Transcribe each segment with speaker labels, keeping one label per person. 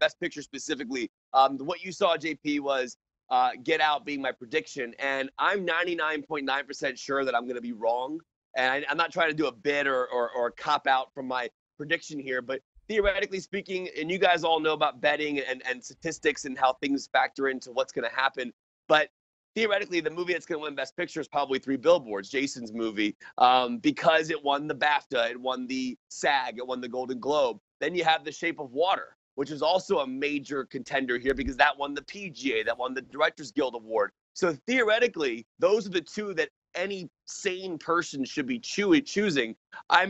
Speaker 1: Best Picture specifically, what you saw, JP, was Get Out being my prediction, and I'm 99.9% sure that I'm going to be wrong. And I'm not trying to do a bid or cop out from my prediction here, but theoretically speaking, and you guys all know about betting and statistics and how things factor into what's going to happen, but theoretically, the movie that's going to win Best Picture is probably Three Billboards, Jason's movie, because it won the BAFTA, it won the SAG, it won the Golden Globe. Then you have The Shape of Water, which is also a major contender here because that won the PGA, that won the Directors Guild Award. So theoretically, those are the two that any sane person should be choosing. I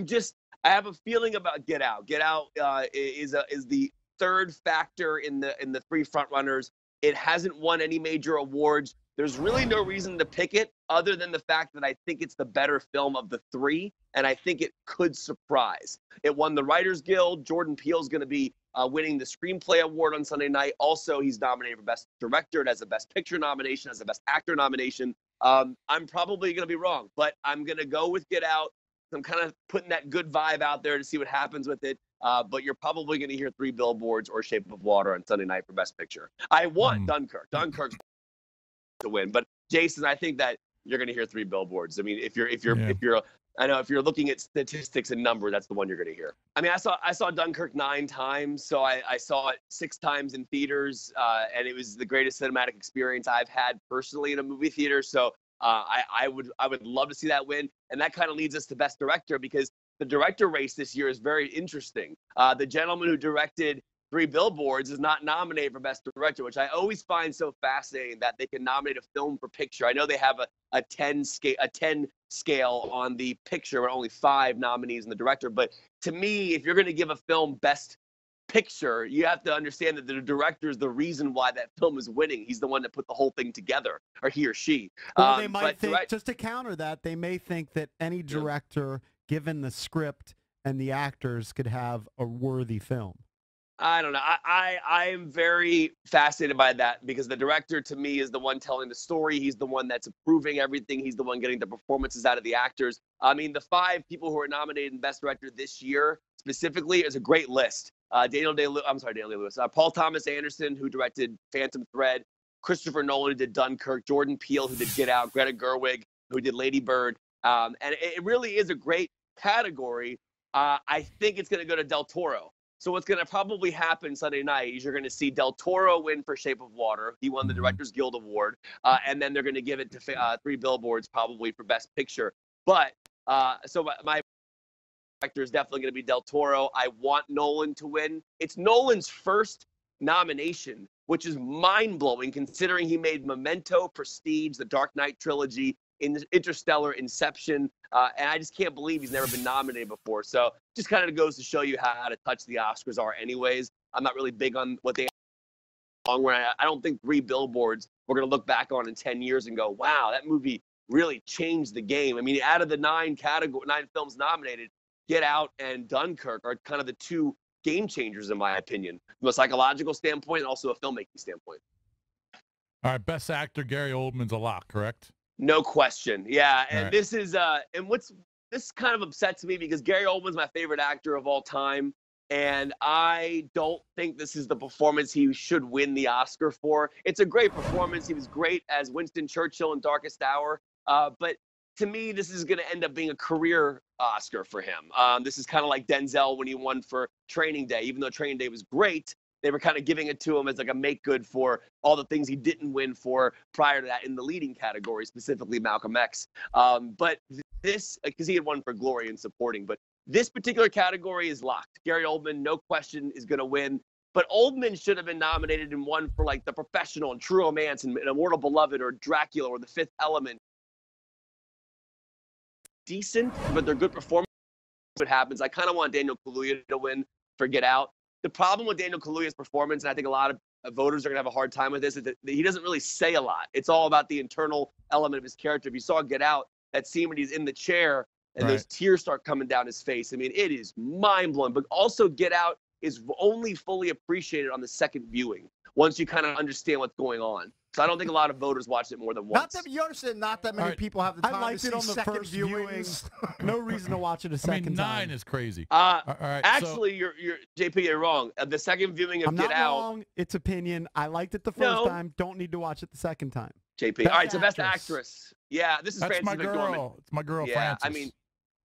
Speaker 1: have a feeling about Get Out. Get Out is the third factor in the three frontrunners. It hasn't won any major awards. There's really no reason to pick it other than the fact that I think it's the better film of the three, and I think it could surprise. It won the Writers Guild. Jordan Peele's going to be winning the Screenplay Award on Sunday night. Also, he's nominated for Best Director. It has a Best Picture nomination, has a Best Actor nomination. I'm probably going to be wrong, but I'm going to go with Get Out. I'm kind of putting that good vibe out there to see what happens with it. But you're probably going to hear Three Billboards or Shape of Water on Sunday night for Best Picture. I want Dunkirk. Dunkirk's to win, but Jason, I think that you're going to hear Three Billboards. I mean, if you're looking at statistics and number, that's the one you're going to hear. I mean, I saw Dunkirk 9 times, so I saw it 6 times in theaters, and it was the greatest cinematic experience I've had personally in a movie theater. So I would love to see that win, and that kind of leads us to Best Director because the director race this year is very interesting. The gentleman who directed Three Billboards is not nominated for Best Director, which I always find so fascinating that they can nominate a film for picture. I know they have a 10 scale on the picture, but only 5 nominees in the director. But to me, if you're going to give a film Best Picture, you have to understand that the director is the reason why that film is winning. He's the one that put the whole thing together, or he or she.
Speaker 2: Well, they might think, just to counter that, they may think that any director, given the script and the actors, could have a worthy film.
Speaker 1: I don't know. I am very fascinated by that because the director, to me, is the one telling the story. He's the one that's approving everything. He's the one getting the performances out of the actors. I mean, the 5 people who are nominated in Best Director this year specifically is a great list. Daniel Day-Lewis. Paul Thomas Anderson, who directed Phantom Thread. Christopher Nolan, who did Dunkirk. Jordan Peele, who did Get Out. Greta Gerwig, who did Lady Bird. And it really is a great category. I think it's going to go to Del Toro. So what's going to probably happen Sunday night is you're going to see Del Toro win for Shape of Water. He won the Directors Guild Award. And then they're going to give it to Three Billboards probably for Best Picture. But so my director is definitely going to be Del Toro. I want Nolan to win. It's Nolan's first nomination, which is mind-blowing considering he made Memento, Prestige, the Dark Knight trilogy, Interstellar, Inception, and I just can't believe he's never been nominated before. So just kind of goes to show you how out of touch the Oscars are anyways. I'm not really big on what they long run. I don't think Three Billboards we're going to look back on in 10 years and go, wow, that movie really changed the game. I mean, out of the 9 films nominated, Get Out and Dunkirk are kind of the 2 game changers, in my opinion, from a psychological standpoint and also a filmmaking standpoint.
Speaker 3: All right, Best Actor, Gary Oldman's a lock, correct?
Speaker 1: No question. Yeah. And
Speaker 3: right.
Speaker 1: This is, this kind of upsets me because Gary Oldman's my favorite actor of all time. And I don't think this is the performance he should win the Oscar for. It's a great performance. He was great as Winston Churchill in Darkest Hour. But to me, this is going to end up being a career Oscar for him. This is kind of like Denzel when he won for Training Day. Even though Training Day was great, they were kind of giving it to him as like a make good for all the things he didn't win for prior to that in the leading category, specifically Malcolm X. But this, because he had won for Glory and supporting, but this particular category is locked. Gary Oldman, no question, is going to win. But Oldman should have been nominated and won for like The Professional and True Romance and Immortal Beloved or Dracula or The Fifth Element. Decent, but they're good performances. What happens? I kind of want Daniel Kaluuya to win for Get Out. The problem with Daniel Kaluuya's performance, and I think a lot of voters are going to have a hard time with this, is that he doesn't really say a lot. It's all about the internal element of his character. If you saw Get Out, that scene when he's in the chair and those tears start coming down his face, I mean, it is mind-blowing. But also Get Out is only fully appreciated on the second viewing, once you kind of understand what's going on. So I don't think a lot of voters watched it more than once.
Speaker 4: You understand? Not that many people have the time
Speaker 2: I liked
Speaker 4: to
Speaker 2: it
Speaker 4: see
Speaker 2: on the
Speaker 4: second
Speaker 2: first viewing.
Speaker 4: viewings.
Speaker 2: No reason to watch it a second time.
Speaker 3: 9 is crazy.
Speaker 1: All
Speaker 3: right,
Speaker 1: actually, you're JP, you're wrong. The second viewing of
Speaker 2: I'm
Speaker 1: Get
Speaker 2: not
Speaker 1: Out.
Speaker 2: wrong. It's opinion. I liked it the first time. Don't need to watch it the second time.
Speaker 1: JP. All right, so best actress. Yeah, this is
Speaker 3: That's
Speaker 1: Frances
Speaker 3: my
Speaker 1: McDormand.
Speaker 3: girl. It's my girl,
Speaker 1: Yeah,
Speaker 3: Frances.
Speaker 1: I mean,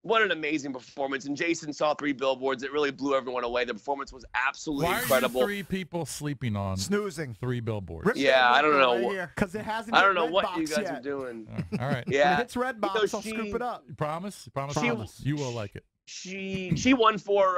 Speaker 1: what an amazing performance. And Jason saw 3 billboards. It really blew everyone away. The performance was absolutely incredible.
Speaker 3: Why are you 3 people sleeping on
Speaker 4: snoozing
Speaker 3: 3 billboards?
Speaker 1: Yeah, I don't know.
Speaker 2: Because it hasn't.
Speaker 1: I don't know
Speaker 2: Red
Speaker 1: what
Speaker 2: box
Speaker 1: you guys
Speaker 2: yet.
Speaker 1: are doing.
Speaker 3: All right.
Speaker 1: Yeah,
Speaker 2: when it hits red box, I'll scoop it up.
Speaker 3: You promise?
Speaker 2: Promise.
Speaker 3: You will like it.
Speaker 1: She won for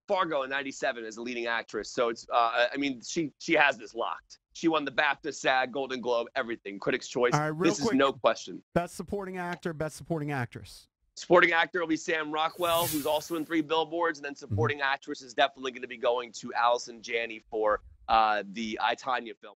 Speaker 1: Fargo in '97 as a leading actress. So it's I mean she has this locked. She won the BAFTA, SAG, Golden Globe, everything. Critics' Choice.
Speaker 2: All right, real
Speaker 1: this
Speaker 2: quick,
Speaker 1: is no question.
Speaker 2: Best supporting actor, best supporting actress.
Speaker 1: Supporting actor will be Sam Rockwell, who's also in 3 billboards, and then supporting actress is definitely going to be going to Allison Janney for the I, Tonya film.